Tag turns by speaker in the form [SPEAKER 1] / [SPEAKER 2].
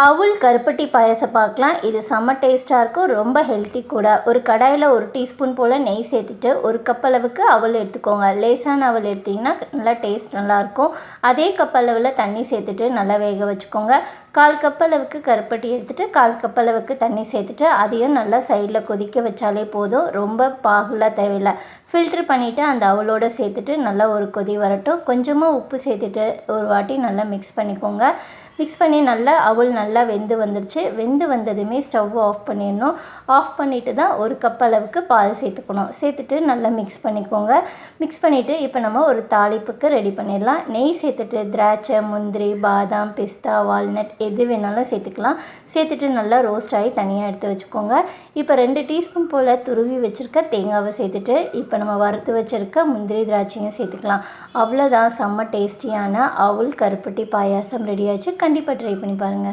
[SPEAKER 1] அவுல் கருப்பட்டி பாயாசம் பார்க்கலாம். இது செம்ம டேஸ்ட்டாக இருக்கும். ரொம்ப ஹெல்த்தி கூட. ஒரு கடாயில் 1 டீஸ்பூன் போல் நெய் சேர்த்துட்டு 1 கப் அளவுக்கு அவல் எடுத்துக்கோங்க. லேசான அவல் எடுத்திங்கன்னா நல்லா டேஸ்ட் நல்லாயிருக்கும். அதே கப் அளவில் தண்ணி சேர்த்துட்டு நல்லா வேக வச்சுக்கோங்க. 1/4 கப் அளவுக்கு கருப்பட்டி எடுத்துகிட்டு 1/4 கப் அளவுக்கு தண்ணி சேர்த்துட்டு அதையும் நல்லா சைடில் கொதிக்க வச்சாலே போதும். ரொம்ப பாகுலாம் தேவையில்லை. ஃபில்ட்ரு பண்ணிவிட்டு அந்த அவலோடு சேர்த்துட்டு நல்லா ஒரு கொதி வரட்டும். கொஞ்சமாக உப்பு சேர்த்துட்டு ஒரு வாட்டி நல்லா மிக்ஸ் பண்ணிக்கோங்க. மிக்ஸ் பண்ணி நல்லா அவல் நல்லா வெந்து வந்துடுச்சு. வெந்து வந்ததுமே ஸ்டவ் ஆஃப் பண்ணிடணும். ஆஃப் பண்ணிவிட்டு தான் 1 கப் அளவுக்கு பால் சேர்த்துக்கணும். சேர்த்துட்டு நல்லா மிக்ஸ் பண்ணிக்கோங்க. மிக்ஸ் பண்ணிவிட்டு இப்போ நம்ம ஒரு தாளிப்புக்கு ரெடி பண்ணிடலாம். நெய் சேர்த்துட்டு திராட்சை, முந்திரி, பாதாம், பிஸ்தா, வால்நட் எது வேணாலும் சேர்த்துக்கலாம். சேர்த்துட்டு நல்லா ரோஸ்ட் ஆகி தனியாக எடுத்து வச்சுக்கோங்க. இப்போ 2 டீஸ்பூன் போல் துருவி வச்சுருக்க தேங்காவை சேர்த்துட்டு இப்போ நம்ம வறுத்து வச்சுருக்க முந்திரி, திராட்சையும் சேர்த்துக்கலாம். அவ்வளோதான், செம்ம டேஸ்டியான அவுல் கருப்பட்டி பாயாசம் ரெடி ஆச்சு. கண்டிப்பாக ட்ரை பண்ணி பாருங்கள்.